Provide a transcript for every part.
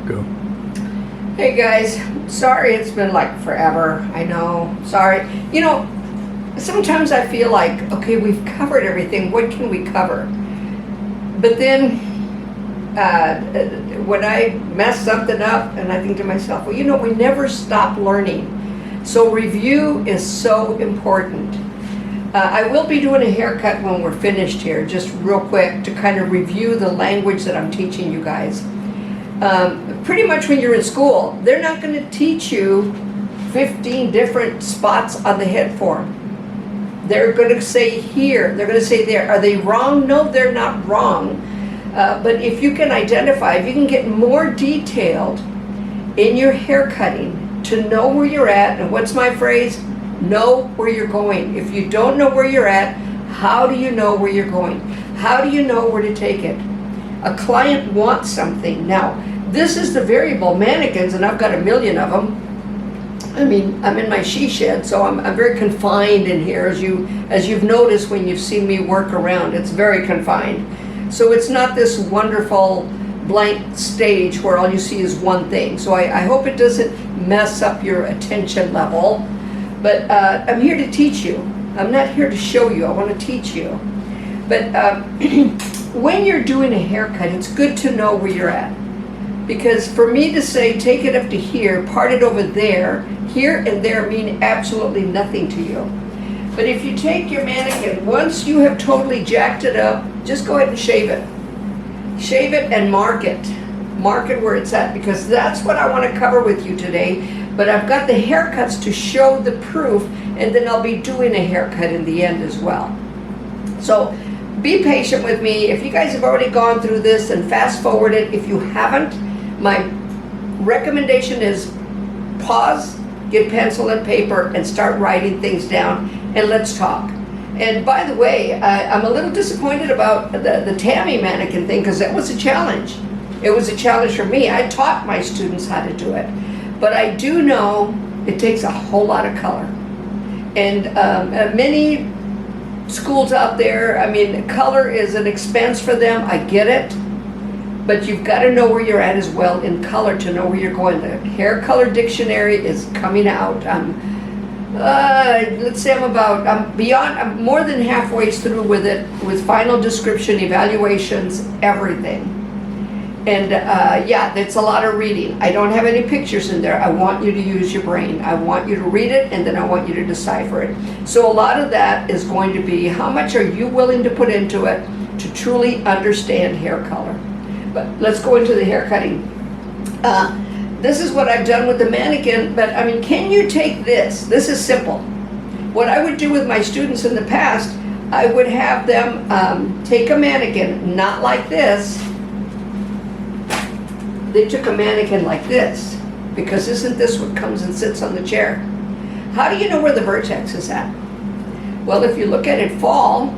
Go. Hey guys, sorry it's been like forever. I know, sorry. You know, sometimes I feel like, okay, we've covered everything. What can we cover? But then when I mess something up and I think to myself, well, you know, we never stop learning. So review is so important. I will be doing a haircut when we're finished here, just real quick, to kind of review the language that I'm teaching you guys. Pretty much when you're in school, they're not going to teach you 15 different spots on the head form. They're going to say here, they're going to say there. Are they wrong? No, they're not wrong. But if you can identify, if you can get more detailed in your hair cutting to know where you're at, and what's my phrase? Know where you're going. If you don't know where you're at, how do you know where you're going? How do you know where to take it? A client wants something. Now, this is the variable mannequins, and I've got a million of them. I mean, I'm in my she shed, so I'm very confined in here, as you've noticed when you've seen me work around. It's very confined. So it's not this wonderful blank stage where all you see is one thing. So I hope it doesn't mess up your attention level. But I'm here to teach you. I'm not here to show you. I want to teach you. But when you're doing a haircut, it's good to know where you're at. Because for me to say, take it up to here, part it over there, here and there mean absolutely nothing to you. But if you take your mannequin, once you have totally jacked it up, just go ahead and shave it. Shave it and mark it. Mark it where it's at, because that's what I want to cover with you today. But I've got the haircuts to show the proof, and then I'll be doing a haircut in the end as well. So be patient with me. If you guys have already gone through this, and fast forward it. If you haven't, my recommendation is pause, get pencil and paper, and start writing things down, and let's talk. And by the way, I'm a little disappointed about the Tammy mannequin thing, because that was a challenge. It was a challenge for me. I taught my students how to do it. But I do know it takes a whole lot of color. And many schools out there, I mean, color is an expense for them. I get it. But you've got to know where you're at as well in color to know where you're going. The hair color dictionary is coming out. Let's say I'm more than halfway through with it, with final description, evaluations, everything. And yeah, that's a lot of reading. I don't have any pictures in there. I want you to use your brain. I want you to read it, and then I want you to decipher it. So a lot of that is going to be, how much are you willing to put into it to truly understand hair color? But let's go into the hair cutting. This is what I've done with the mannequin, but I mean, can you take this? This is simple. What I would do with my students in the past, I would have them take a mannequin, not like this. They took a mannequin like this, because isn't this what comes and sits on the chair? How do you know where the vertex is at? Well, if you look at it fall,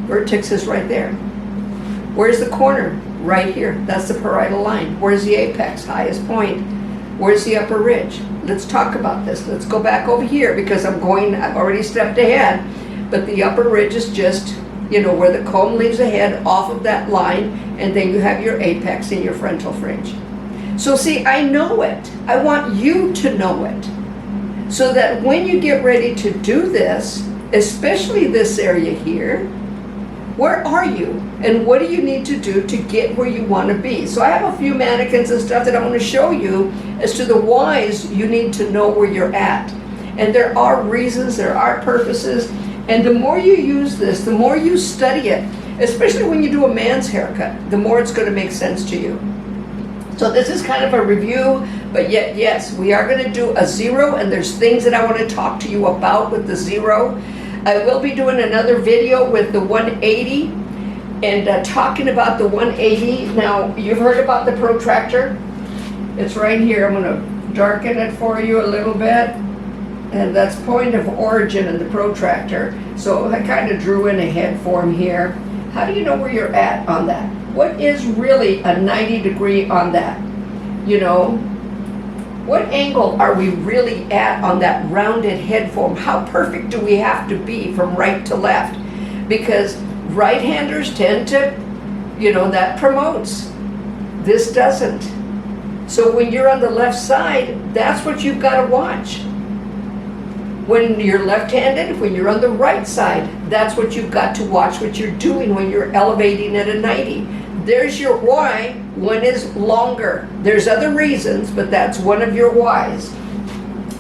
vertex is right there. Where's the corner? Right here. That's the parietal line. Where's the apex, highest point? Where's the upper ridge? Let's talk about this. Let's go back over here, because I've already stepped ahead, but the upper ridge is just, you know, where the comb leaves the head off of that line, and then you have your apex and your frontal fringe. So see, I know it. I want you to know it, so that when you get ready to do this, especially this area here, where are you? And what do you need to do to get where you want to be? So I have a few mannequins and stuff that I want to show you as to the whys you need to know where you're at. And there are reasons, there are purposes, and the more you use this, the more you study it, especially when you do a man's haircut, the more it's going to make sense to you. So this is kind of a review, but yet, yes, we are going to do a zero, and there's things that I want to talk to you about with the zero. I will be doing another video with the 180 and talking about the 180. Now, you've heard about the protractor. It's right here. I'm going to darken it for you a little bit. And that's point of origin in the protractor. So I kind of drew in a head form here. How do you know where you're at on that? What is really a 90 degree on that? You know, what angle are we really at on that rounded head form? How perfect do we have to be from right to left? Because right-handers tend to, you know, that promotes This doesn't. So when you're on the left side, that's what you've got to watch. When you're left-handed, when you're on the right side, that's what you've got to watch what you're doing when you're elevating at a 90. There's your why. One is longer. There's other reasons, but that's one of your whys.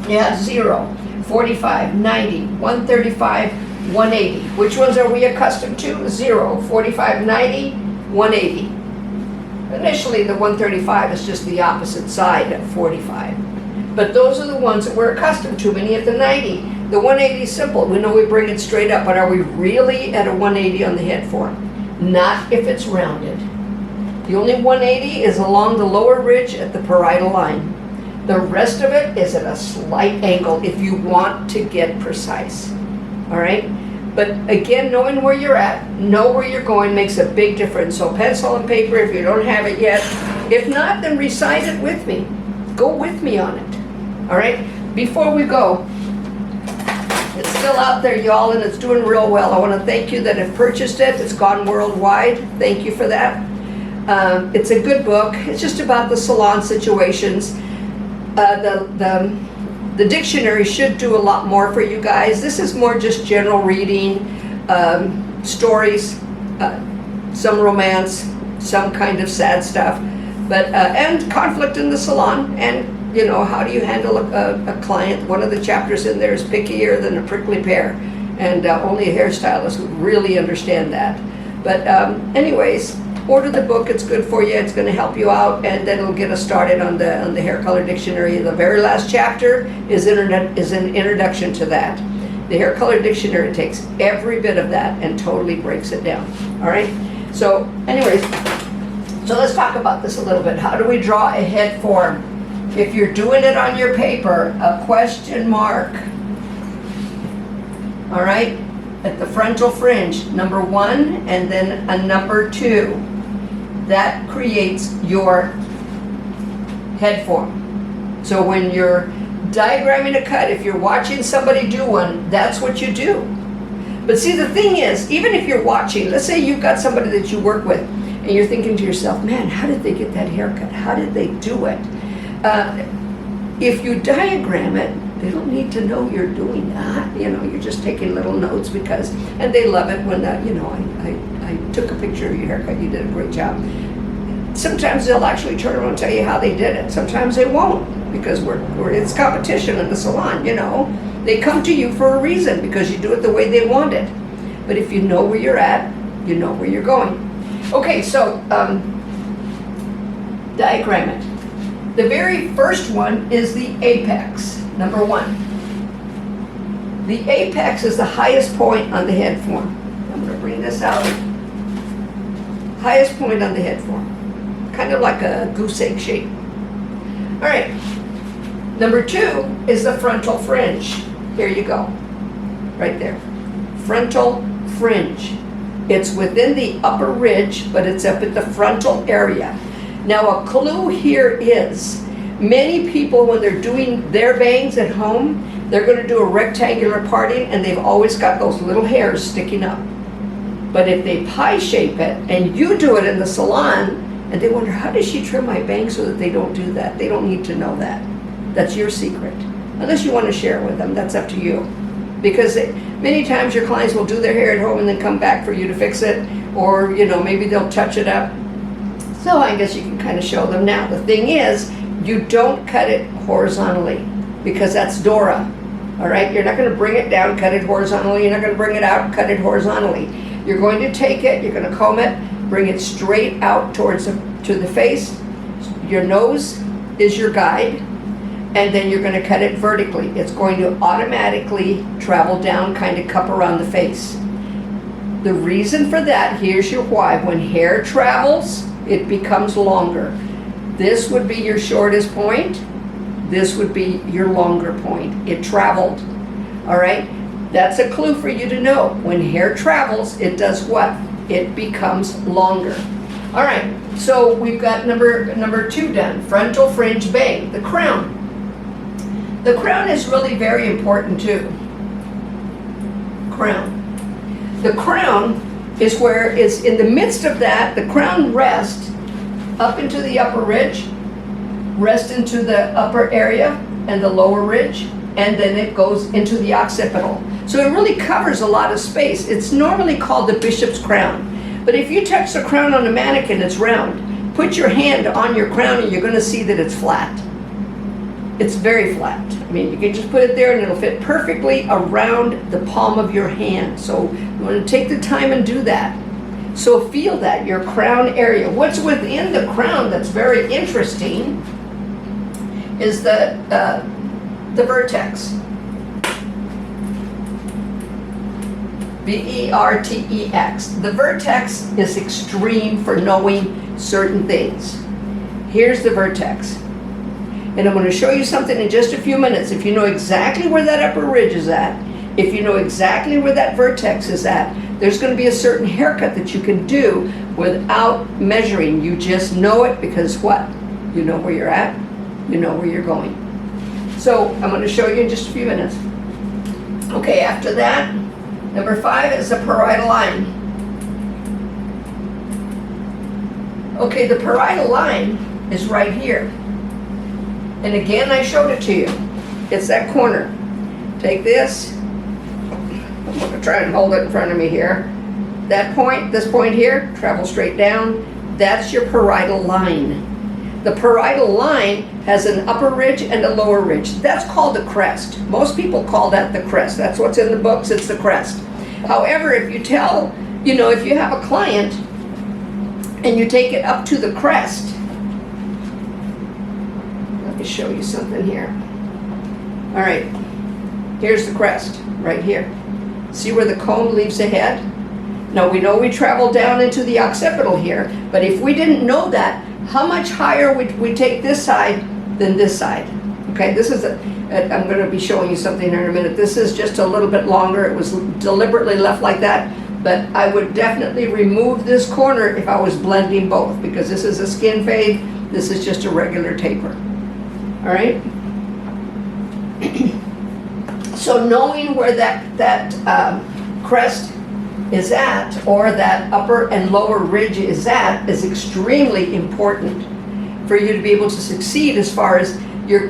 Yeah, 0, 45, 90, 135, 180. Which ones are we accustomed to? 0, 45, 90, 180. Initially, the 135 is just the opposite side of 45. But those are the ones that we're accustomed to, many at the 90. The 180 is simple. We know we bring it straight up, but are we really at a 180 on the head form? Not if it's rounded. The only 180 is along the lower ridge at the parietal line. The rest of it is at a slight angle if you want to get precise. All right? But again, knowing where you're at, know where you're going makes a big difference. So pencil and paper if you don't have it yet. If not, then recite it with me. Go with me on it. All right? Before we go, it's still out there, y'all, and it's doing real well. I want to thank you that have purchased it. It's gone worldwide. Thank you for that. It's a good book. It's just about the salon situations. The dictionary should do a lot more for you guys. This is more just general reading, stories, some romance, some kind of sad stuff, but and conflict in the salon, and you know, how do you handle a client? One of the chapters in there is pickier than a prickly pear, and only a hairstylist would really understand that. But anyways, order the book. It's good for you. It's going to help you out, and then it'll get us started on the hair color dictionary. The very last chapter is an introduction to that. The hair color dictionary takes every bit of that and totally breaks it down. All right. So, anyways, so let's talk about this a little bit. How do we draw a head form? If you're doing it on your paper, a question mark. All right. At the frontal fringe, number 1, and then a number 2. That creates your head form. So when you're diagramming a cut, if you're watching somebody do one, that's what you do. But see, the thing is, even if you're watching, let's say you've got somebody that you work with, and you're thinking to yourself, man, how did they get that haircut? How did they do it? If you diagram it, they don't need to know you're doing that. You know, you're just taking little notes because, and they love it when, you know, I took a picture of your haircut, you did a great job. Sometimes they'll actually turn around and tell you how they did it. Sometimes they won't, because it's competition in the salon, you know. They come to you for a reason, because you do it the way they want it. But if you know where you're at, you know where you're going. Okay, so diagram it. The very first one is the apex, number 1. The apex is the highest point on the head form. I'm going to bring this out. Highest point on the head form. Kind of like a goose egg shape. All right. Number 2 is the frontal fringe. Here you go. Right there. Frontal fringe. It's within the upper ridge, but it's up at the frontal area. Now a clue here is, many people when they're doing their bangs at home, they're going to do a rectangular parting and they've always got those little hairs sticking up. But if they pie shape it and you do it in the salon and they wonder, how does she trim my bangs so that they don't do that? They don't need to know that. That's your secret. Unless you want to share it with them, that's up to you. Because many times your clients will do their hair at home and then come back for you to fix it, or you know, maybe they'll touch it up. So I guess you can kind of show them now. The thing is, you don't cut it horizontally, because that's Dora. All right, you're not going to bring it down, cut it horizontally. You're not going to bring it out, cut it horizontally. You're going to take it, you're going to comb it, bring it straight out to the face. Your nose is your guide, and then you're going to cut it vertically. It's going to automatically travel down, kind of cup around the face. The reason for that, here's your why. When hair travels, it becomes longer. This would be your shortest point. This would be your longer point. It traveled. All right? That's a clue for you to know. When hair travels, it does what? It becomes longer. All right, so we've got number 2 done. Frontal fringe bang, the crown. The crown is really very important too. Crown. The crown is where it's in the midst of that, the crown rests up into the upper ridge, rest into the upper area and the lower ridge, and then it goes into the occipital. So it really covers a lot of space. It's normally called the bishop's crown. But if you touch the crown on a mannequin, it's round. Put your hand on your crown and you're going to see that it's flat. It's very flat. I mean, you can just put it there and it'll fit perfectly around the palm of your hand. So you want to take the time and do that. So feel that, your crown area. What's within the crown that's very interesting is the vertex. V-E-R-T-E-X. The vertex is extreme for knowing certain things. Here's the vertex. And I'm going to show you something in just a few minutes. If you know exactly where that upper ridge is at, if you know exactly where that vertex is at, there's going to be a certain haircut that you can do without measuring. You just know it because what? You know where you're at, you know where you're going. So I'm going to show you in just a few minutes. Okay, after that, number 5 is the parietal line. Okay, the parietal line is right here. And again, I showed it to you. It's that corner. Take this. I'm going to try and hold it in front of me here. That point, this point here, travel straight down. That's your parietal line. The parietal line has an upper ridge and a lower ridge. That's called the crest. Most people call that the crest. That's what's in the books, it's the crest. However, if you tell, if you have a client and you take it up to the crest, let me show you something here. All right, here's the crest right here. See where the comb leaves the head? Now we know we travel down into the occipital here, but if we didn't know that, how much higher would we take this side than this side? Okay, this is I'm going to be showing you something here in a minute. This is just a little bit longer. It was deliberately left like that, but I would definitely remove this corner if I was blending both, because this is a skin fade, this is just a regular taper. All right? So knowing where that crest is at, or that upper and lower ridge is at, is extremely important for you to be able to succeed as far as you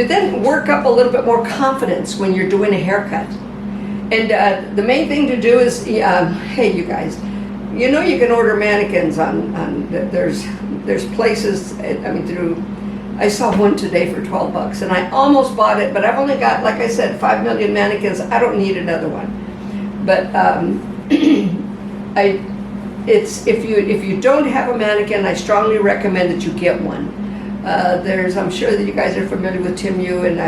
then work up a little bit more confidence when you're doing a haircut. And the main thing to do is, hey you guys, you can order mannequins on there's places, I saw one today for $12 and I almost bought it, but I've only got, like I said, 5 million mannequins. I don't need another one. But if you don't have a mannequin, I strongly recommend that you get one. I'm sure that you guys are familiar with Timu, and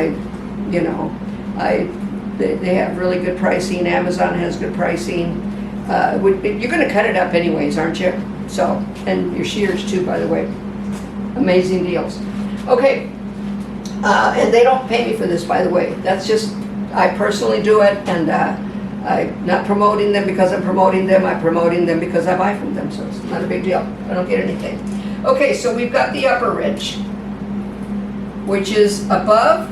they have really good pricing. Amazon has good pricing. You're going to cut it up anyways, aren't you? So, and your shears too, by the way. Amazing deals. Okay, and they don't pay me for this, by the way. That's just, I personally do it, and I'm not promoting them because I'm promoting them. I'm promoting them because I buy from them, so it's not a big deal. I don't get anything. Okay, so we've got the upper ridge, which is above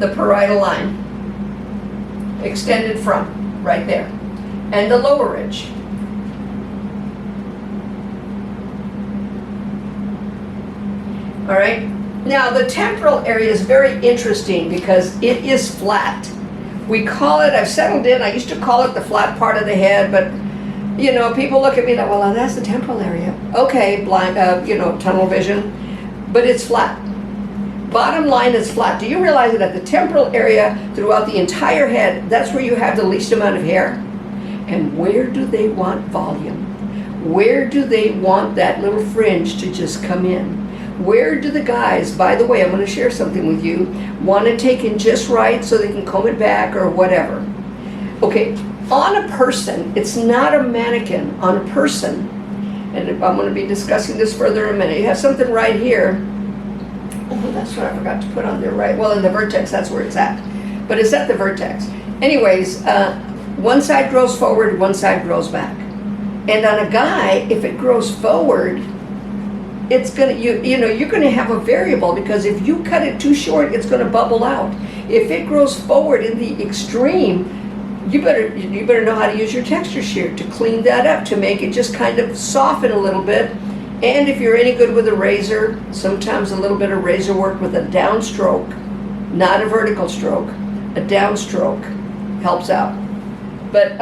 the parietal line, extended from, right there, and the lower ridge. All right, now the temporal area is very interesting because it is flat. We call it, I've settled in, I used to call it the flat part of the head, but people look at me like, well, that's the temporal area. Okay, blind, tunnel vision, but it's flat. Bottom line is flat. Do you realize that at the temporal area throughout the entire head, that's where you have the least amount of hair? And where do they want volume? Where do they want that little fringe to just come in? Where do the guys, by the way, I'm going to share something with you, want to take in just right so they can comb it back or whatever? Okay, on a person, it's not a mannequin, on a person, and I'm going to be discussing this further in a minute. You have something right here. Oh, that's what I forgot to put on there, right? Well, in the vertex, that's where it's at. But it's at the vertex. Anyways, one side grows forward, one side grows back. And on a guy, if it grows forward, it's gonna, you're gonna have a variable, because if you cut it too short, it's gonna bubble out. If it grows forward in the extreme, you better know how to use your texture shear to clean that up, to make it just kind of soften a little bit And if you're any good with a razor, sometimes a little bit of razor work with a downstroke, not a vertical stroke, a downstroke helps out. But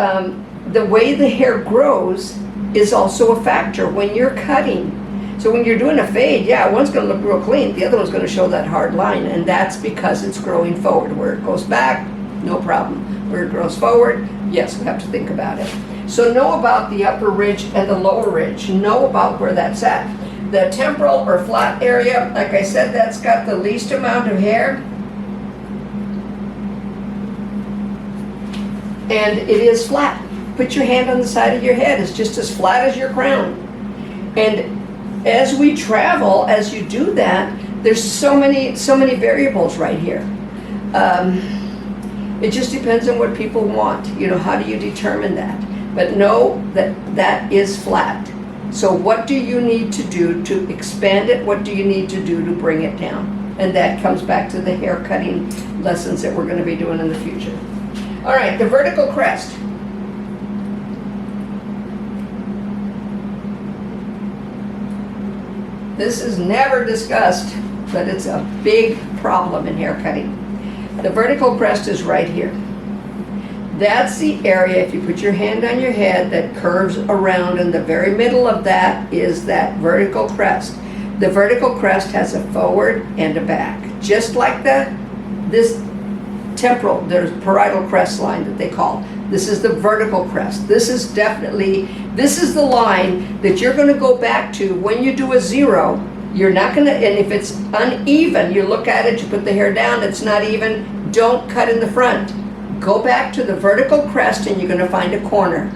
the way the hair grows is also a factor when you're cutting. So when you're doing a fade, yeah, one's going to look real clean, the other one's going to show that hard line, and that's because it's growing forward. Where it goes back, no problem. Where it grows forward, yes, we have to think about it. So know about the upper ridge and the lower ridge. Know about where that's at. The temporal or flat area, like I said, that's got the least amount of hair. And it is flat. Put your hand on the side of your head. It's just as flat as your crown. And as we travel, as you do that, there's so many variables right here. It just depends on what people want. You know, how do you determine that? But know that that is flat. So what do you need to do to expand it? What do you need to do to bring it down? And that comes back to the hair cutting lessons that we're going to be doing in the future. All right, the vertical crest. This is never discussed, but it's a big problem in hair cutting. The vertical crest is right here. That's the area, if you put your hand on your head, that curves around, and the very middle of that is that vertical crest. The vertical crest has a forward and a back. Just like this temporal, there's parietal crest line that they call. This is the vertical crest. This is the line that you're going to go back to when you do a zero. You're not going to, and if it's uneven, you look at it, you put the hair down, it's not even, don't cut in the front. Go back to the vertical crest and you're going to find a corner.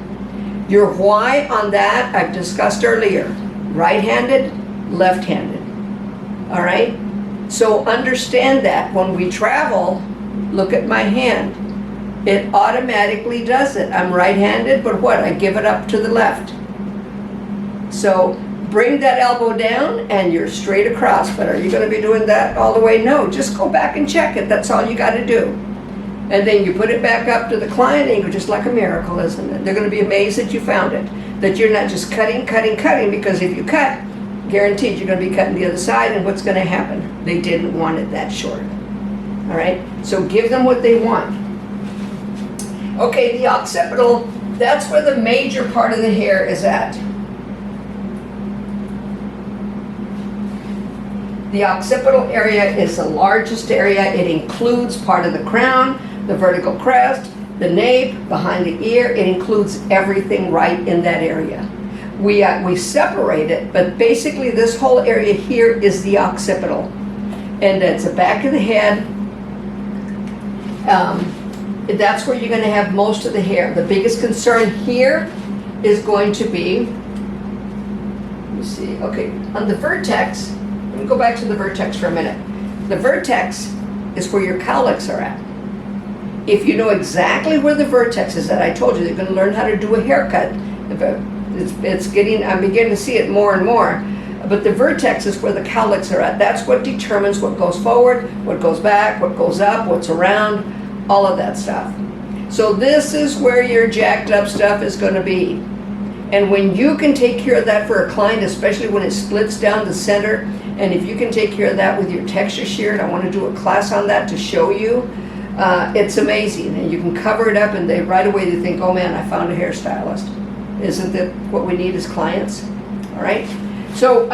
Your why on that I've discussed earlier. Right-handed, left-handed. All right? So understand that when we travel, look at my hand. It automatically does it. I'm right-handed, but what? I give it up to the left. So bring that elbow down and you're straight across. But are you going to be doing that all the way? No, just go back and check it. That's all you got to do. And then you put it back up to the client and you go, just like a miracle, isn't it? They're going to be amazed that you found it. That you're not just cutting, because if you cut, guaranteed you're going to be cutting the other side, and what's going to happen? They didn't want it that short. All right? So give them what they want. Okay, the occipital, that's where the major part of the hair is at. The occipital area is the largest area. It includes part of the crown, the vertical crest, the nape, behind the ear. It includes everything right in that area. We separate it, but basically this whole area here is the occipital. And it's the back of the head. That's where you're going to have most of the hair. The biggest concern here is going to be, let me see, okay, on the vertex, let me go back to the vertex for a minute. The vertex is where your cowlicks are at. If you know exactly where the vertex is at, I told you, you're going to learn how to do a haircut. I'm beginning to see it more and more. But the vertex is where the cowlicks are at. That's what determines what goes forward, what goes back, what goes up, what's around, all of that stuff. So this is where your jacked up stuff is going to be. And when you can take care of that for a client, especially when it splits down the center, and if you can take care of that with your texture shear, and I want to do a class on that to show you, it's amazing. And you can cover it up and right away they think, oh man, I found a hairstylist. Isn't that what we need as clients? All right. So,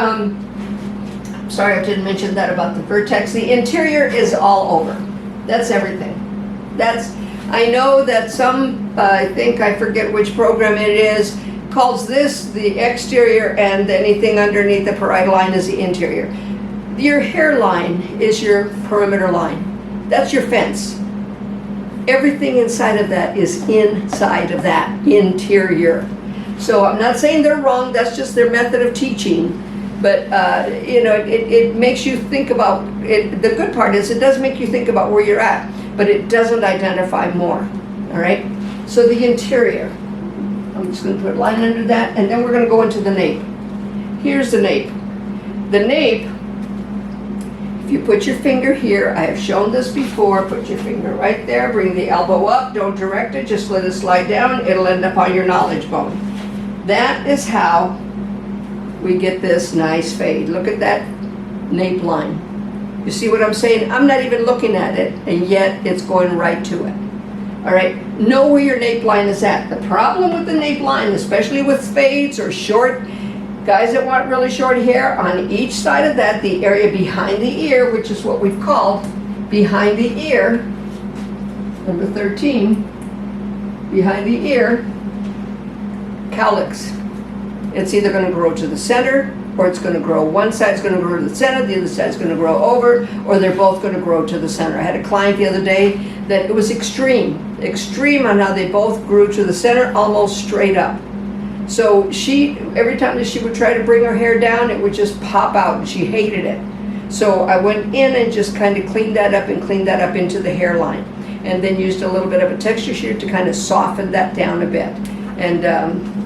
sorry I didn't mention that about the vertex. The interior is all over. That's everything. I know that some, I forget which program it is, calls this the exterior, and anything underneath the parietal line is the interior. Your hairline is your perimeter line. That's your fence. Everything inside of that is inside of that interior. So I'm not saying they're wrong, that's just their method of teaching. But, it makes you think about it. The good part is it does make you think about where you're at, but it doesn't identify more. All right? So the interior. I'm just going to put a line under that, and then we're going to go into the nape. Here's the nape. The nape, if you put your finger here, I have shown this before, put your finger right there, bring the elbow up, don't direct it, just let it slide down, it'll end up on your knowledge bone. That is how we get this nice fade. Look at that nape line. You see what I'm saying? I'm not even looking at it, and yet it's going right to it. All right, know where your nape line is at. The problem with the nape line, especially with fades or short, guys that want really short hair, on each side of that, the area behind the ear, which is what we've called behind the ear, number 13, behind the ear, cowlicks. It's either going to grow to the center, or it's going to grow, one side's going to grow to the center, the other side's going to grow over, or they're both going to grow to the center. I had a client the other day that it was extreme on how they both grew to the center, almost straight up. So she, every time that she would try to bring her hair down, it would just pop out, and she hated it. So I went in and just kind of cleaned that up and cleaned that up into the hairline, and then used a little bit of a texture shear to kind of soften that down a bit. And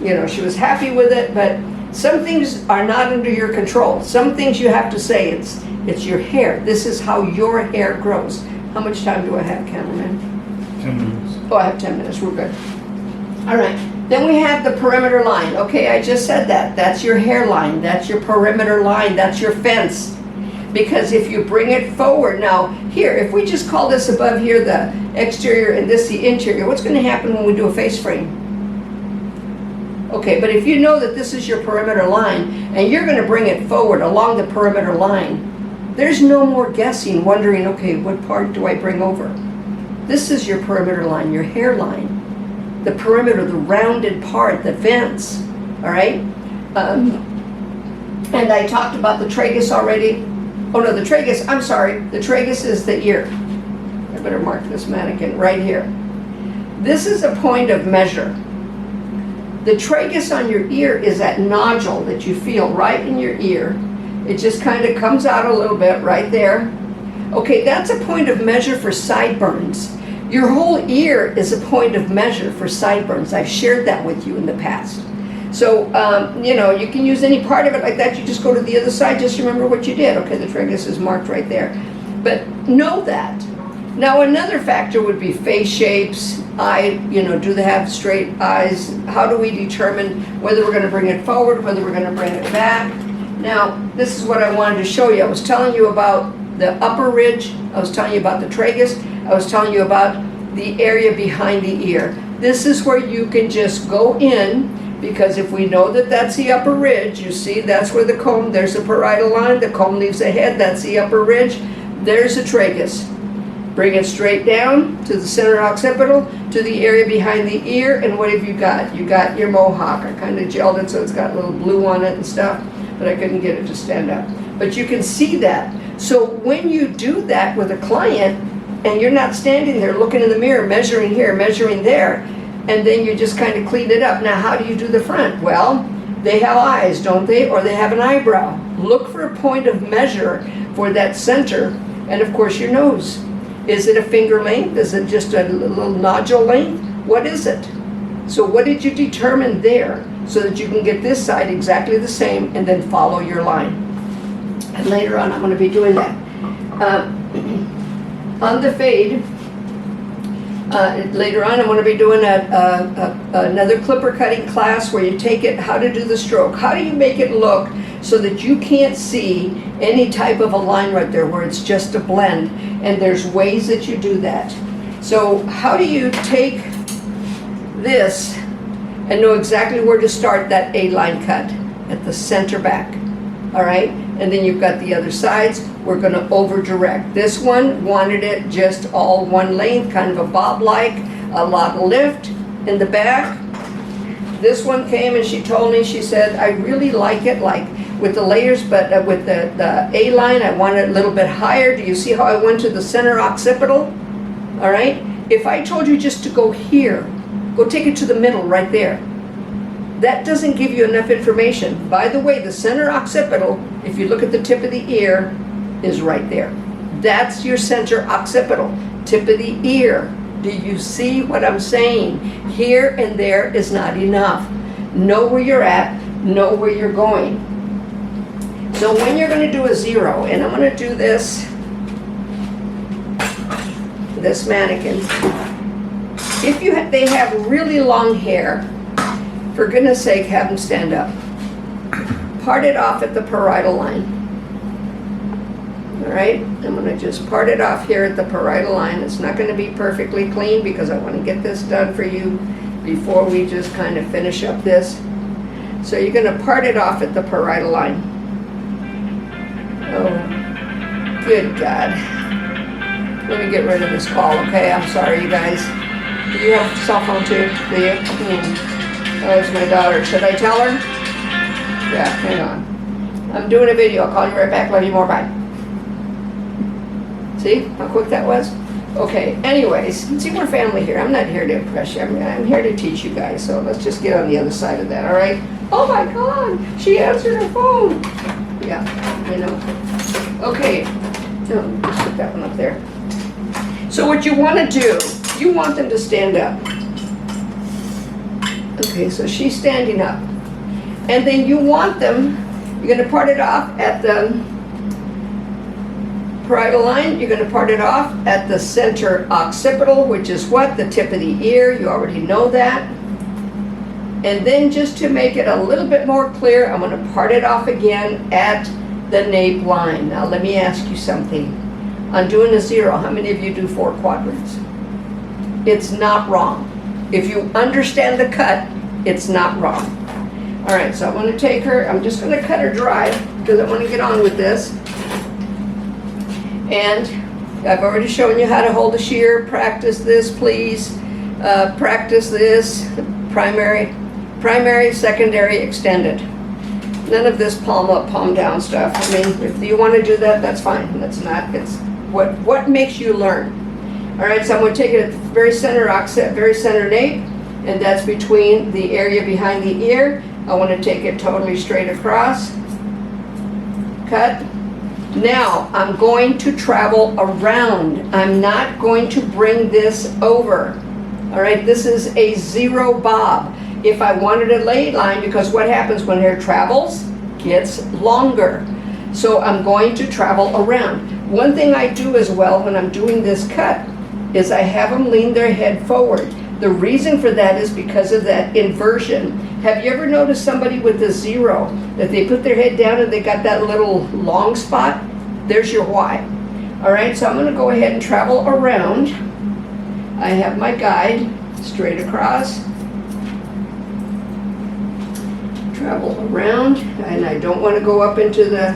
you know, she was happy with it, but some things are not under your control. Some things you have to say, it's your hair. This is how your hair grows. How much time do I have, cameraman? 10 minutes. Oh, I have 10 minutes, we're good. All right, then we have the perimeter line. Okay, I just said that. That's your hairline, that's your perimeter line, that's your fence. Because if you bring it forward, now here, if we just call this above here the exterior and this the interior, what's gonna happen when we do a face frame? Okay, but if you know that this is your perimeter line and you're gonna bring it forward along the perimeter line, there's no more guessing, wondering, okay, what part do I bring over? This is your perimeter line, your hairline. The perimeter, the rounded part, the vents, all right? And I talked about the tragus already. Oh no, the tragus, I'm sorry, the tragus is the ear. I better mark this mannequin right here. This is a point of measure. The tragus on your ear is that nodule that you feel right in your ear. It just kind of comes out a little bit right there. Okay, that's a point of measure for sideburns. Your whole ear is a point of measure for sideburns. I've shared that with you in the past. So, you know, you can use any part of it like that. You just go to the other side, just remember what you did. Okay, the tragus is marked right there. But know that. Now, another factor would be face shapes, you know, do they have straight eyes? How do we determine whether we're going to bring it forward, whether we're going to bring it back? Now, this is what I wanted to show you. I was telling you about the upper ridge. I was telling you about the tragus. I was telling you about the area behind the ear. This is where you can just go in, because if we know that that's the upper ridge, you see that's where the comb, there's the parietal line, the comb leaves the head, that's the upper ridge, there's the tragus. Bring it straight down to the center occipital, to the area behind the ear, and what have you got? You got your mohawk. I kind of gelled it so it's got a little blue on it and stuff, but I couldn't get it to stand up. But you can see that. So when you do that with a client, and you're not standing there looking in the mirror, measuring here, measuring there, and then you just kind of clean it up. Now, how do you do the front? Well, they have eyes, don't they? Or they have an eyebrow. Look for a point of measure for that center, and of course your nose. Is it a finger length? Is it just a little nodule length? What is it? So what did you determine there so that you can get this side exactly the same and then follow your line? And later on I'm going to be doing that. On the fade, later on I'm going to be doing another clipper cutting class where you take it, how to do the stroke. How do you make it look so that you can't see any type of a line right there where it's just a blend, and there's ways that you do that. So how do you take this and know exactly where to start that A-line cut at the center back, all right? And then you've got the other sides. We're going to over direct. This one wanted it just all one length, kind of a bob-like, a lot of lift in the back. This one came and she told me, she said, I really like it like with the layers, but with the A-line, I want it a little bit higher. Do you see how I went to the center occipital? All right? If I told you just to go here, go take it to the middle right there. That doesn't give you enough information. By the way, the center occipital, if you look at the tip of the ear, is right there. That's your center occipital, tip of the ear. Do you see what I'm saying? Here and there is not enough. Know where you're at, know where you're going. So when you're going to do a zero, and I'm going to do this mannequin, if they have really long hair, for goodness sake, have them stand up. part it off at the parietal line. All right, I'm going to just part it off here at the parietal line. It's not going to be perfectly clean because I want to get this done for you before we just kind of finish up this. So you're going to part it off at the parietal line. Oh, good God. Let me get rid of this call, okay? I'm sorry, you guys. Do you have a cell phone too? Do you? Oh, it's my daughter. Should I tell her? Yeah, hang on. I'm doing a video. I'll call you right back. Love you more. Bye. See how quick that was? Okay, anyways, see, we're family here. I'm not here to impress you. I'm here to teach you guys. So let's just get on the other side of that, all right? Oh my God, she answered her phone. Yeah, I know. Okay, no, just put that one up there. So what you want to do, you want them to stand up. Okay, so she's standing up. And then you want them, you're going to part it off at the parietal line. You're going to part it off at the center occipital, which is what? The tip of the ear. You already know that. And then just to make it a little bit more clear, I'm going to part it off again at the nape line. Now let me ask you something. On doing a 0, how many of you do 4 quadrants? It's not wrong. If you understand the cut, it's not wrong. All right, so I'm going to take her, I'm just going to cut her dry because I want to get on with this. And I've already shown you how to hold a shear. Practice this, please. Practice this. Primary, secondary, extended. None of this palm up, palm down stuff. I mean, if you want to do that, that's fine. That's not, it's what makes you learn. All right, so I'm going to take it at the very center occiput, very center nape, and that's between the area behind the ear. I want to take it totally straight across. Cut. Now, I'm going to travel around. I'm not going to bring this over. All right, this is a 0 bob. If I wanted a lay line, because what happens when hair travels? Gets longer. So I'm going to travel around. One thing I do as well when I'm doing this cut is I have them lean their head forward. The reason for that is because of that inversion. Have you ever noticed somebody with a 0 that they put their head down and they got that little long spot? There's your why. All right, so I'm going to go ahead and travel around. I have my guide straight across. Travel around, and I don't want to go up into the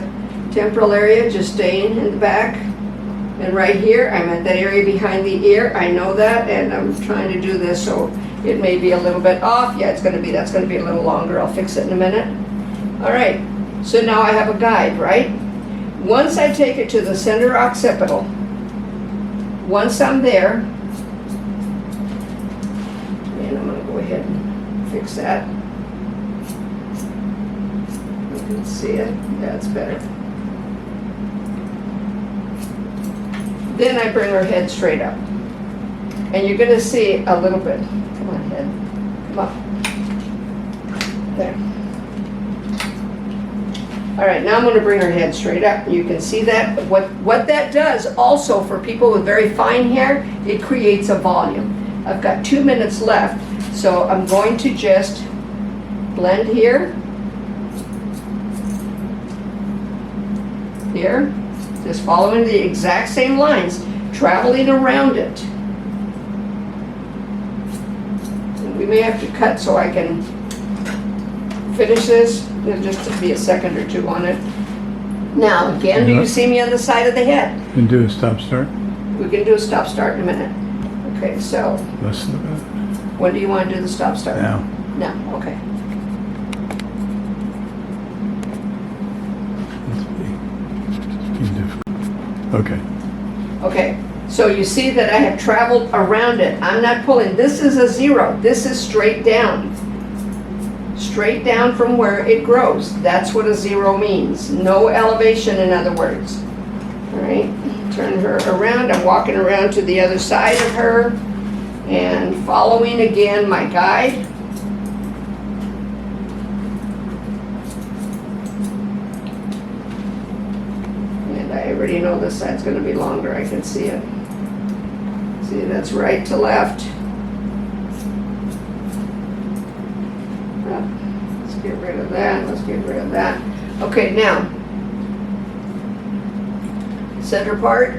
temporal area, just staying in the back. And right here, I'm at that area behind the ear. I know that, and I'm trying to do this, so it may be a little bit off. Yeah, that's going to be a little longer. I'll fix it in a minute. All right, so now I have a guide, right? Once I take it to the center occipital, once I'm there, and I'm going to go ahead and fix that. You can see it. That's better. Then I bring her head straight up. And you're going to see a little bit. Come on, head. Come up. There. All right, now I'm going to bring her head straight up. You can see that. What that does also for people with very fine hair, it creates a volume. I've got 2 minutes left, so I'm going to just blend here. Here. Just following the exact same lines, traveling around it. And we may have to cut so I can finish this. There'll just be a second or two on it. Now, again, do you see me on the side of the head? And do a stop start. We can do a stop start in a minute. Okay, so Less than that. when do you want to do the stop start? Now. Now, okay. Okay. Okay, so you see that I have traveled around it. I'm not pulling. This is a 0. This is straight down. Straight down from where it grows. That's what a 0 means. No elevation, in other words. All right, turn her around. I'm walking around to the other side of her and following again my guide. I already know this side's going to be longer. I can see it. See, that's right to left. Let's get rid of that. Let's get rid of that. Okay, now, center part,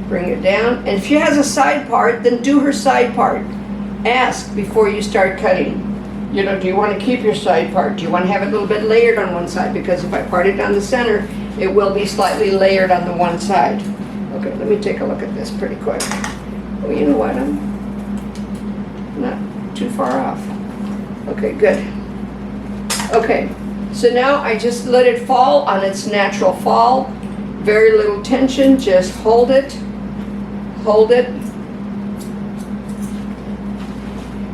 bring it down. And if she has a side part, then do her side part. Ask before you start cutting. You know, do you want to keep your side part? Do you want to have it a little bit layered on one side? Because if I part it down the center, it will be slightly layered on the one side. Okay, let me take a look at this pretty quick. Oh, you know what? I'm not too far off. Okay, good. Okay, so now I just let it fall on its natural fall. Very little tension, just hold it,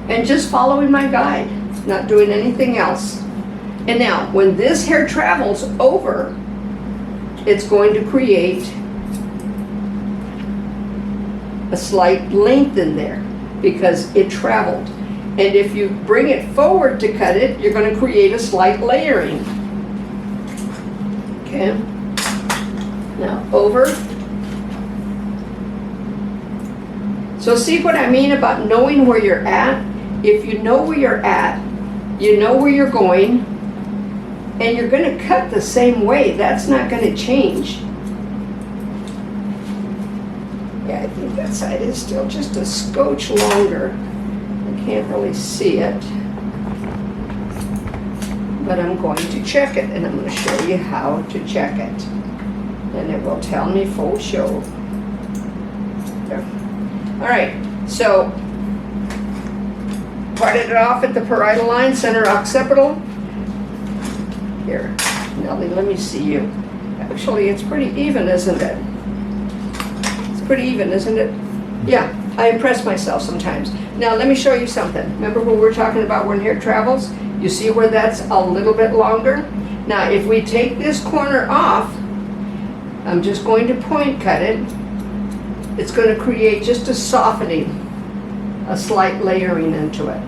and just following my guide, not doing anything else. And now, when this hair travels over, it's going to create a slight length in there because it traveled. And if you bring it forward to cut it, you're going to create a slight layering. Okay. Now over. So see what I mean about knowing where you're at? If you know where you're at, you know where you're going, and you're going to cut the same way. That's not going to change. Yeah, I think that side is still just a scotch longer. I can't really see it. But I'm going to check it, and I'm going to show you how to check it. And it will tell me full show. There. All right, so parted it off at the parietal line, center occipital. Here, Nellie, let me see you. Actually, it's pretty even, isn't it? It's pretty even, isn't it? Yeah, I impress myself sometimes. Now, let me show you something. Remember when we were talking about when hair travels? You see where that's a little bit longer? Now, if we take this corner off, I'm just going to point cut it. It's going to create just a softening, a slight layering into it.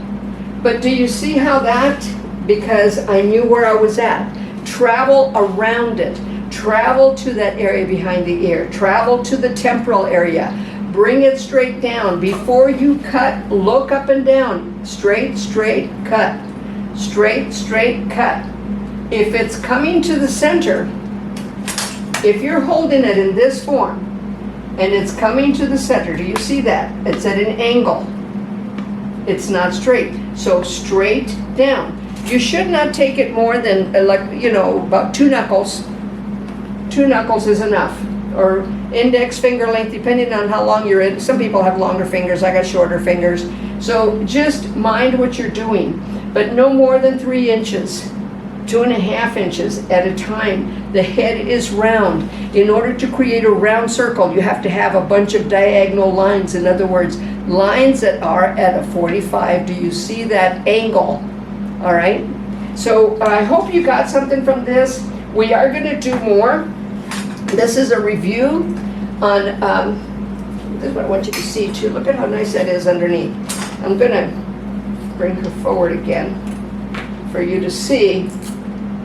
But do you see how that, because I knew where I was at, travel around it, travel to that area behind the ear, travel to the temporal area, bring it straight down. Before you cut, look up and down, straight, straight, cut, straight, straight, cut. If it's coming to the center, if you're holding it in this form, and it's coming to the center, do you see that? It's at an angle. It's not straight. So straight down. You should not take it more than, about 2 knuckles. 2 knuckles is enough. Or index finger length, depending on how long you're in. Some people have longer fingers, I got shorter fingers. So just mind what you're doing. But no more than 3 inches. 2.5 inches at a time. The head is round. In order to create a round circle, you have to have a bunch of diagonal lines. In other words, lines that are at a 45. Do you see that angle? All right. So I hope you got something from this. We are going to do more. This is a review on, this is what I want you to see too. Look at how nice that is underneath. I'm going to bring her forward again for you to see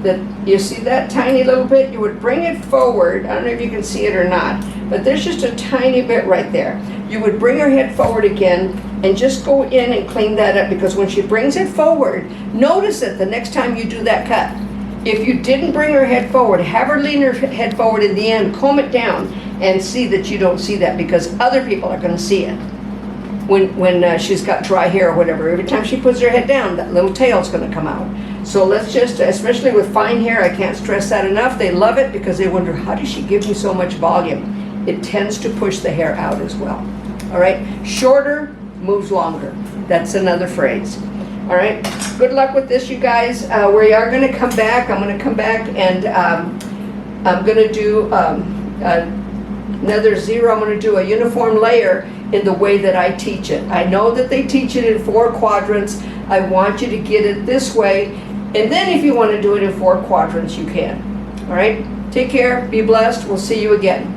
that. You see that tiny little bit? You would bring it forward. I don't know if you can see it or not, but there's just a tiny bit right there. You would bring her head forward again and just go in and clean that up, because when she brings it forward, notice it the next time you do that cut. If you didn't bring her head forward, have her lean her head forward in the end, comb it down, and see that you don't see that, because other people are going to see it when she's got dry hair or whatever. Every time she puts her head down, that little tail's going to come out. So let's just, especially with fine hair, I can't stress that enough. They love it because they wonder, how does she give me so much volume? It tends to push the hair out as well. All right, shorter moves longer. That's another phrase. All right, good luck with this, you guys. We are going to come back. I'm going to come back and I'm going to do another zero. I'm going to do a uniform layer in the way that I teach it. I know that they teach it in 4 quadrants. I want you to get it this way. And then if you want to do it in 4 quadrants, you can. All right, take care, be blessed. We'll see you again.